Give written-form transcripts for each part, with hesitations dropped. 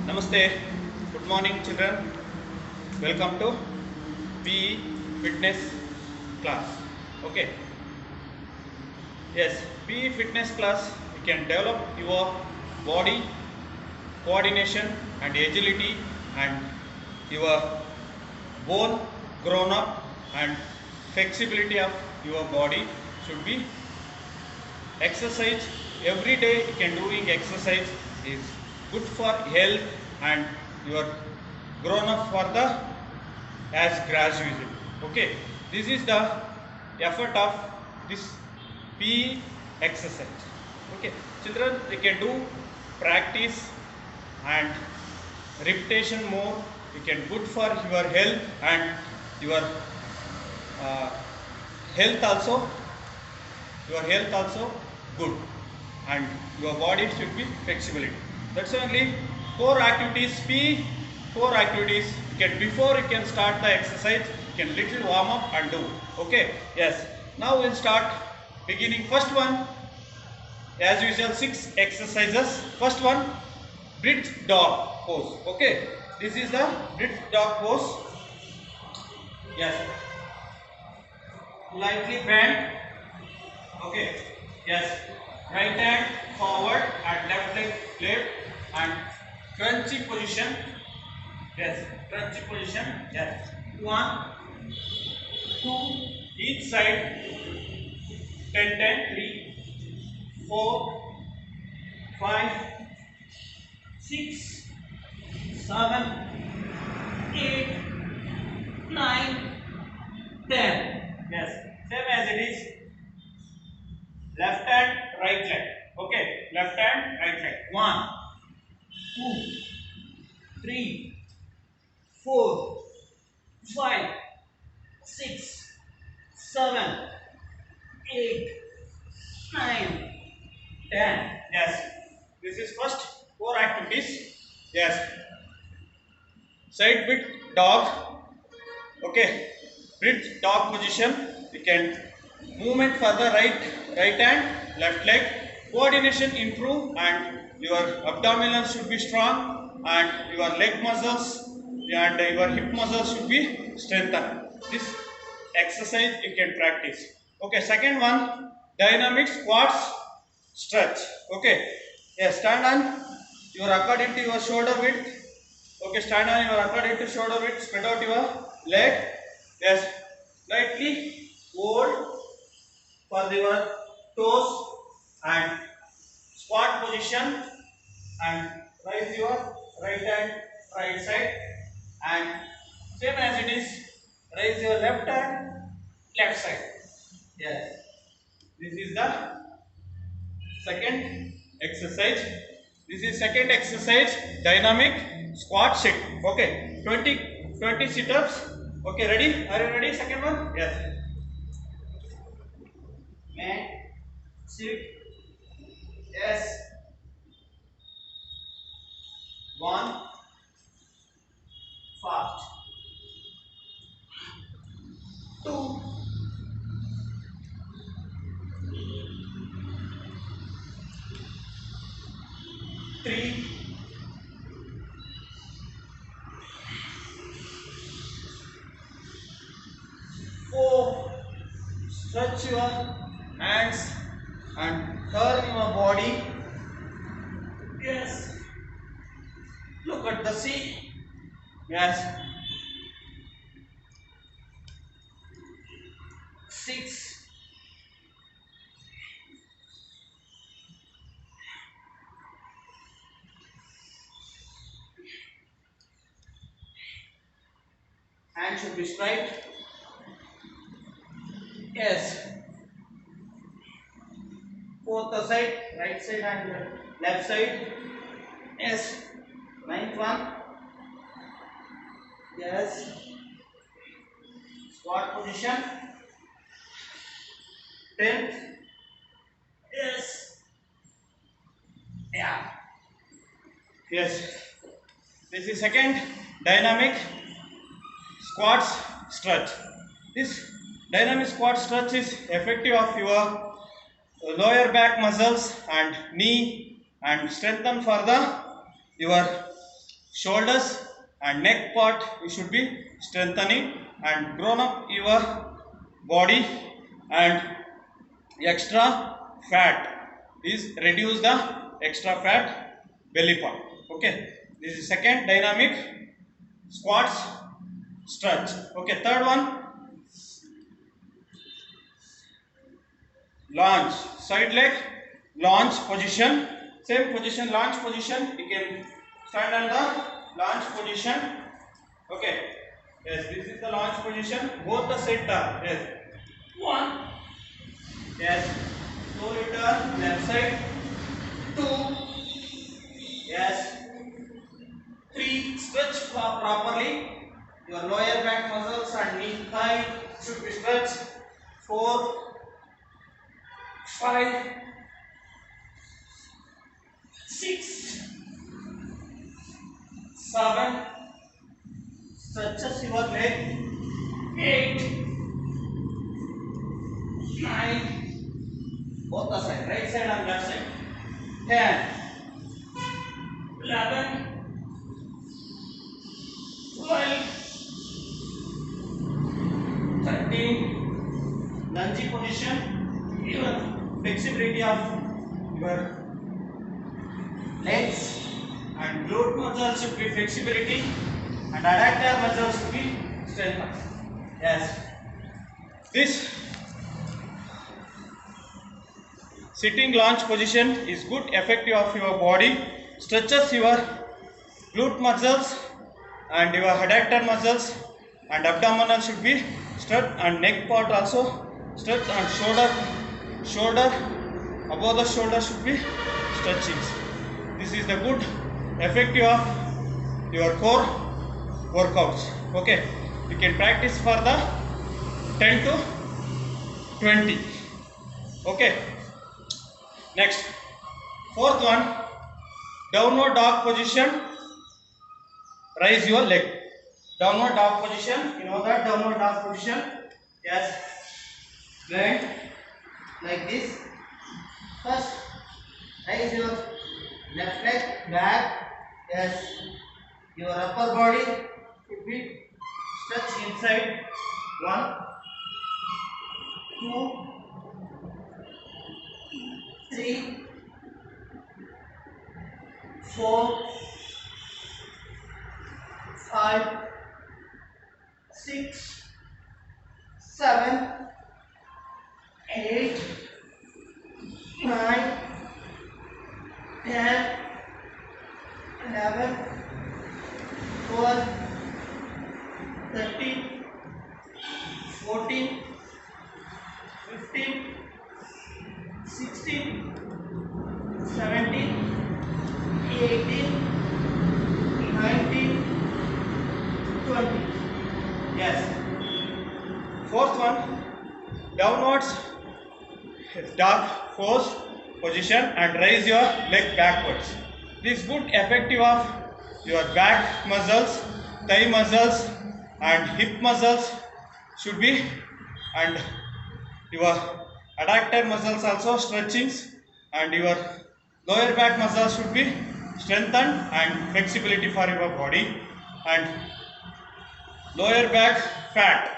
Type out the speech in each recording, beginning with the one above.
Namaste. Good morning, children. Welcome to PE fitness class. Okay. Yes, PE fitness class. You can develop your body coordination and agility, and your bone grown up and flexibility of your body should be exercise every day. You can doing exercise is good for health, and you are grown up for the as graduation. Okay, this is the effort of this PE exercise. Okay, children, you can do practice and repetition more. You can good for your health and your uh, health also your health also good, and your body should be flexibility. That's only core activities. P core activities. You can, before you can start the exercise, you can little warm up and do. Okay, yes, now we'll start beginning. First one, as usual, 6 exercises. First one, bridge dog pose. Okay, this is the bridge dog pose. Yes, lightly bend. Okay, yes, right hand forward and left leg left, and crunchy position. Yes, crunchy position. Yes, 1, 2, each side. 10, 10, 3, 4, 5, 6, 7, 8, 9, 10. Yes, same as it is. Left hand, right leg. Okay, left hand, right leg. 1, 2, 3, 4, 5, 6, 7, 8, 9, 10. Yes, this is first 4 activities. Yes, side bit dog. Okay, bridge dog position. You can movement for the right hand, left leg. Coordination improve, and your abdominal should be strong, and your leg muscles and your hip muscles should be strengthened. This exercise you can practice. Okay, second one, dynamic squats stretch. Okay, yes, stand on your according to your shoulder width. Okay, stand on your according to shoulder width, spread out your leg. Yes, slightly hold for your toes and squat position, and raise your right hand right side, and same as it is, raise your left hand left side. Yes, this is the second exercise. This is second exercise, dynamic squat sit. Okay, 20 sit-ups. Okay, ready? Are you ready? Second one? Yes. Man, sit. Yes. 1, fast. 2, 3, 4. Stretch your hands and turn your body. Yes. Look at the sea. Yes. 6. Hand should be straight. Yes. Fourth side, right side and left side. Yes. Ninth one. Yes. Squat position. 10th. Yes. Yeah. Yes. This is second dynamic squats stretch. This dynamic squat stretch is effective of your lower back muscles and knee, and strengthen for the your shoulders and neck part you should be strengthening and grown up your body, and extra fat is reduce the extra fat belly part. Okay, this is second dynamic squats stretch. Okay, third one, launch, side leg launch position, same position, launch position. You can stand on the launch position. Okay, yes, this is the launch position, both the set are, yes, one, yes, slowly turn left side, two, yes, three, stretch properly, your lower back muscles and knee thigh should be stretched, four, five, six, seven, stretches your leg, eight, nine, both the side, right side and left side, 10, 11, 12, 13, lunge position, your flexibility of your legs and glute muscles should be flexibility and adductor muscles should be strengthened. Yes, this sitting launch position is good effective of your body, stretches your glute muscles and your adductor muscles, and abdominal should be stretched and neck part also stretched, and shoulder above the shoulder should be stretching. This is the good effective of your core workouts. Okay, you can practice for the 10 to 20. Okay, next, fourth one, downward dog position, raise your leg, downward dog position, you know that downward dog position, yes, bend like this, first raise your left leg back, yes, your upper body should be stretched inside, 1, 2, 3, 4, 5, 6, 7, 8, 9, 10, 11, 12, 13, 14, 15, 16, 17, 18, 19, 20. Yes. Fourth one, downwards dog pose position and raise your leg backwards. This good effective of your back muscles, thigh muscles and hip muscles should be, and your adductor muscles also stretchings, and your lower back muscles should be strengthened and flexibility for your body, and lower back fat,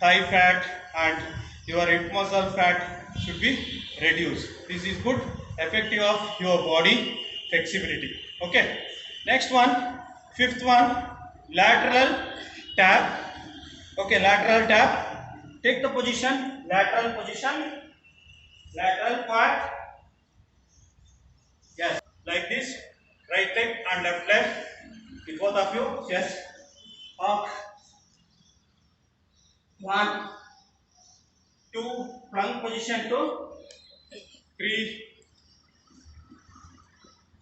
thigh fat and your hip muscle fat should be reduced. This is good effective of your body flexibility. Okay, next one, fifth one, lateral tap. Okay, lateral tap, take the position, lateral position, lateral part, yes, like this, right leg and left leg, with both of you, yes, up, 1, 2, plank position 2, 3,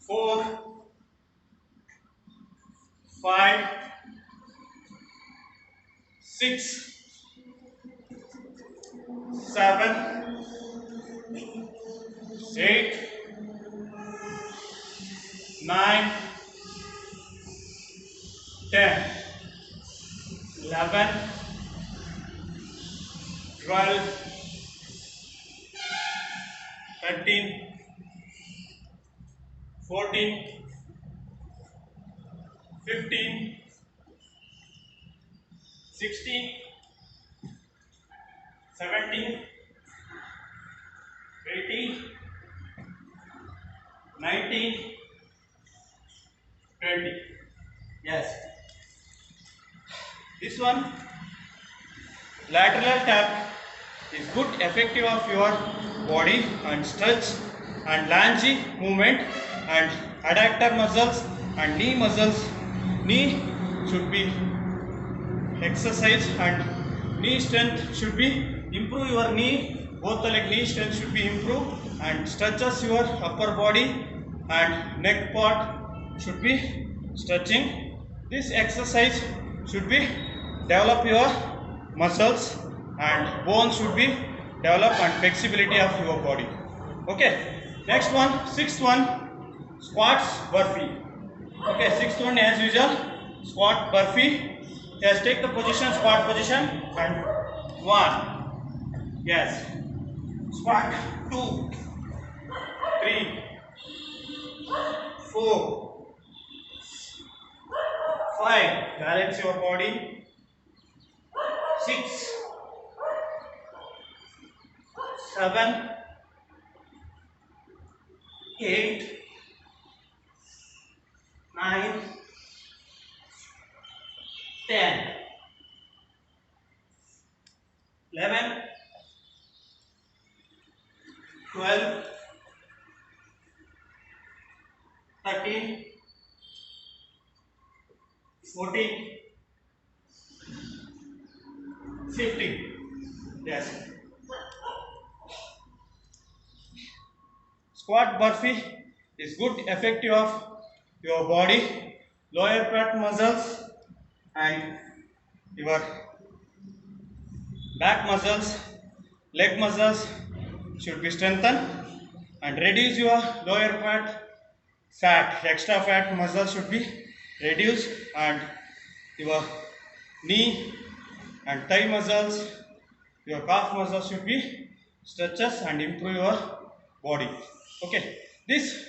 4, 5, 6, 7, 8, 9, 10, 11, 12, 13, 14, 15, 16, 17, 18, 19, 20. Yes. This one, lateral tap is good effective of your body and stretch and lunge movement and adductor muscles and knee muscles. Knee should be exercise and knee strength should be improve your knee, both the leg knee strength should be improved and stretches your upper body and neck part should be stretching. This exercise should be develop your muscles and bones should be develop and flexibility of your body. Okay, next one, sixth one, squats burpee. Okay, sixth one as usual, squat burpee. Yes, take the position, squat position, and 1. Yes, squat 2, 3, 4, 5. Balance your body. 6, 7, 8, 9, 10, 11, 12, 13, 14, 15. Yes. Squat burpee is good effective of your body, lower back muscles and your back muscles, leg muscles should be strengthened and reduce your lower back fat, extra fat muscles should be reduced and your knee and thigh muscles, your calf muscles should be stretches and improve your body. Okay, this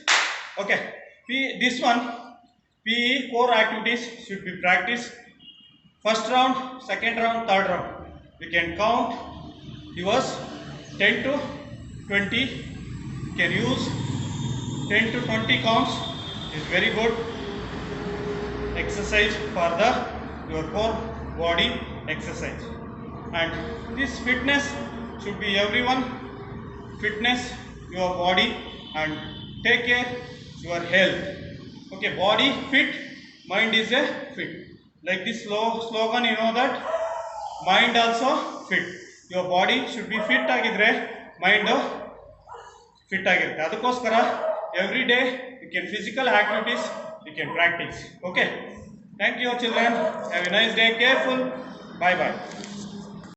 one PE core activities should be practiced. First round, second round, third round. We can count yours 10 to 20. You can use 10 to 20 counts. Is very good exercise for the your core body exercise. And this fitness should be everyone. Fitness your body and take care your health. Okay, body fit, mind is a fit. Like this slogan, you know that mind also fit. Your body should be fit agidre, mind fit agirutte. Adakoskara every day you can physical activities you can practice. Okay. Thank you children. Have a nice day. Careful. Bye bye.